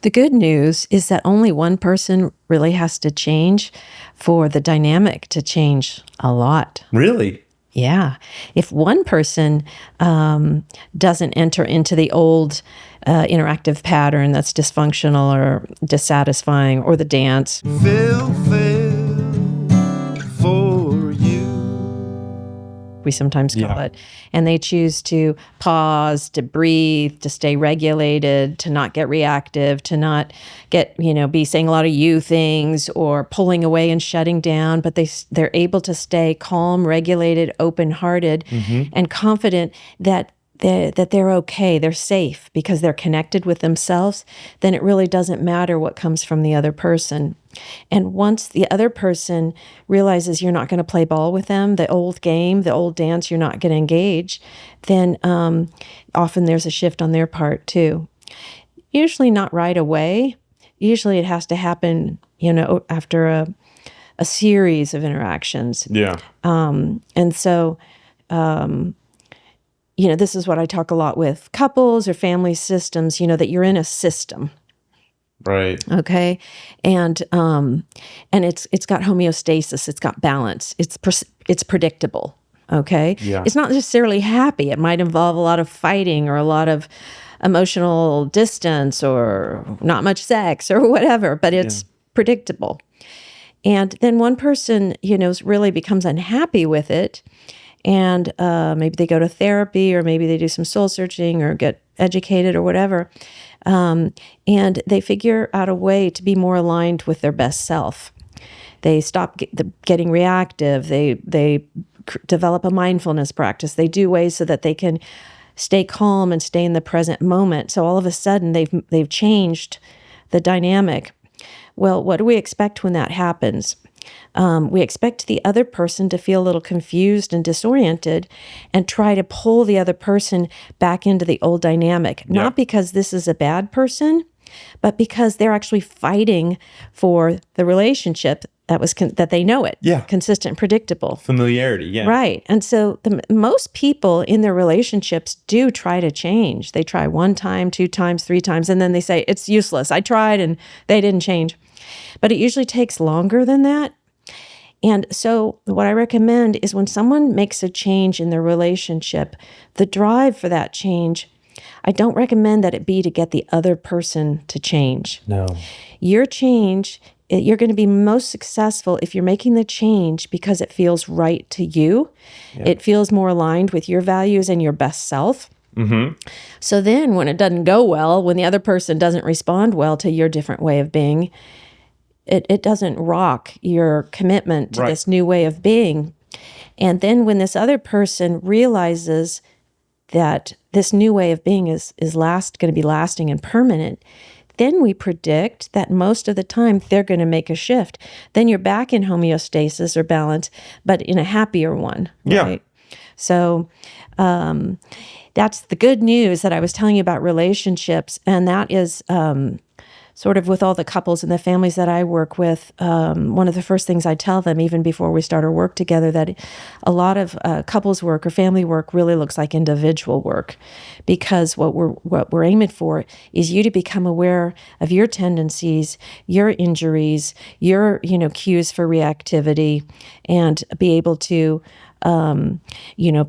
The good news is that only one person really has to change for the dynamic to change a lot. Really? Yeah. If one person doesn't enter into the old interactive pattern that's dysfunctional or dissatisfying, or the dance, Phil Phails for you. we sometimes call it, and they choose to pause, to breathe, to stay regulated, to not get reactive, to not get, be saying a lot of you things or pulling away and shutting down, but they're able to stay calm, regulated, open-hearted, and confident that they're okay, they're safe because they're connected with themselves, then it really doesn't matter what comes from the other person. And once the other person realizes you're not going to play ball with them, the old game, the old dance, you're not going to engage, then often there's a shift on their part too. Usually not right away. Usually it has to happen, after a series of interactions. Yeah. And so, this is what I talk a lot with couples or family systems, that you're in a system. Right. Okay. And it's got homeostasis. It's got balance. It's predictable. Okay. Yeah. It's not necessarily happy. It might involve a lot of fighting or a lot of emotional distance or not much sex or whatever, but it's predictable. And then one person, really becomes unhappy with it. And maybe they go to therapy, or maybe they do some soul searching or get educated or whatever. And they figure out a way to be more aligned with their best self. They stop getting reactive. They develop a mindfulness practice. They do ways so that they can stay calm and stay in the present moment. So all of a sudden they've changed the dynamic. Well, what do we expect when that happens? We expect the other person to feel a little confused and disoriented and try to pull the other person back into the old dynamic. Yeah. Not because this is a bad person, but because they're actually fighting for the relationship that they know it. Yeah. Consistent, predictable. Familiarity, yeah. Right. And so most people in their relationships do try to change. They try 1 time, 2 times, 3 times, and then they say, it's useless. I tried and they didn't change. But it usually takes longer than that. And so what I recommend is when someone makes a change in their relationship, the drive for that change, I don't recommend that it be to get the other person to change. No. Your change, you're going to be most successful if you're making the change because it feels right to you. Yeah. It feels more aligned with your values and your best self. Mm-hmm. So then when it doesn't go well, when the other person doesn't respond well to your different way of being, it doesn't rock your commitment to this new way of being. And then when this other person realizes that this new way of being is going to be lasting and permanent, then we predict that most of the time they're going to make a shift. Then you're back in homeostasis or balance, but in a happier one. Right? Yeah. So that's the good news that I was telling you about relationships, and that is sort of with all the couples and the families that I work with, one of the first things I tell them, even before we start our work together, that a lot of couples work or family work really looks like individual work, because what we're aiming for is you to become aware of your tendencies, your injuries, your cues for reactivity, and be able to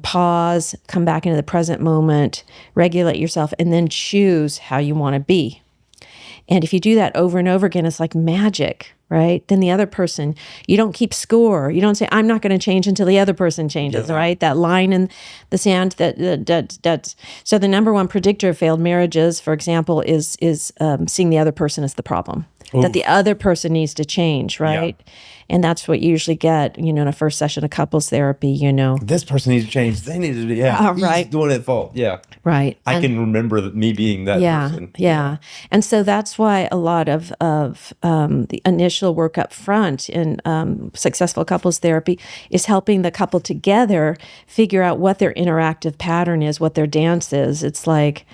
pause, come back into the present moment, regulate yourself, and then choose how you want to be. And if you do that over and over again, it's like magic, right? Then the other person, you don't keep score. You don't say, I'm not going to change until the other person changes, right? That line in the sand, that's so the number one predictor of failed marriages, for example, is seeing the other person as the problem. Oof. That the other person needs to change, right? Yeah. And that's what you usually get, in a first session of couples therapy, This person needs to change. They need to do, right. He's doing it at fault, yeah. Right. I can remember me being that person. Yeah. And so that's why a lot of the initial work up front in successful couples therapy is helping the couple together figure out what their interactive pattern is, what their dance is. It's like,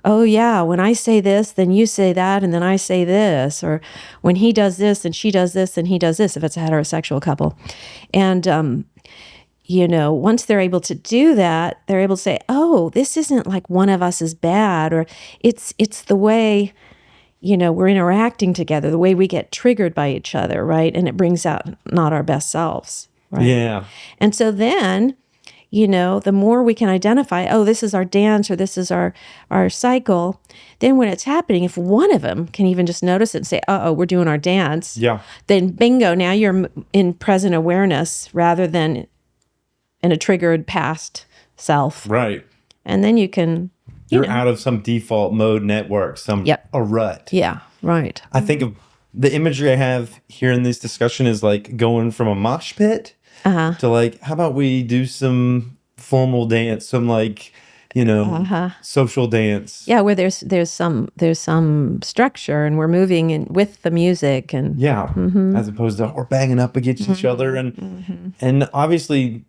oh yeah, when I say this, then you say that, and then I say this, or when he does this and she does this and he does this, if it's a heterosexual couple. And, once they're able to do that, they're able to say, oh, this isn't like one of us is bad, or it's the way, we're interacting together, the way we get triggered by each other, right? And it brings out not our best selves, right? Yeah. And so then, the more we can identify, oh, this is our dance or this is our cycle, then when it's happening, if one of them can even just notice it and say, uh-oh, we're doing our dance, then bingo, now you're in present awareness rather than in a triggered past self. Right. And then you can... You're out of some default mode network, a rut. Yeah, right. I think of the imagery I have here in this discussion is like going from a mosh pit to like, how about we do some formal dance, some like, social dance. Yeah, where there's some structure and we're moving with the music and as opposed to we're banging up against each other and obviously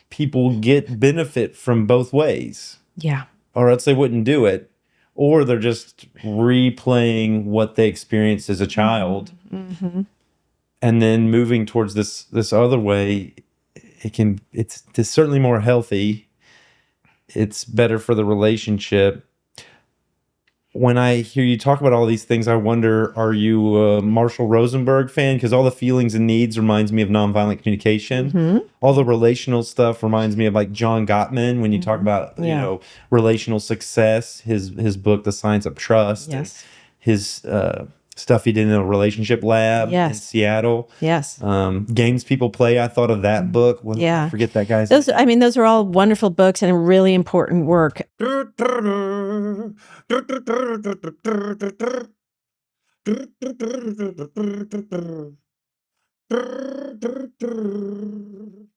people get benefit from both ways. Yeah. Or else they wouldn't do it. Or they're just replaying what they experienced as a child. And then moving towards this other way, it's certainly more healthy. It's better for the relationship. When I hear you talk about all these things, I wonder, are you a Marshall Rosenberg fan? Because all the feelings and needs reminds me of nonviolent communication. All the relational stuff reminds me of like John Gottman when you talk about, relational success, his book, The Science of Trust, and his stuff he did in a relationship lab in Seattle. Games People Play, I thought of that book. I forget that guy's name. Those are all wonderful books and really important work.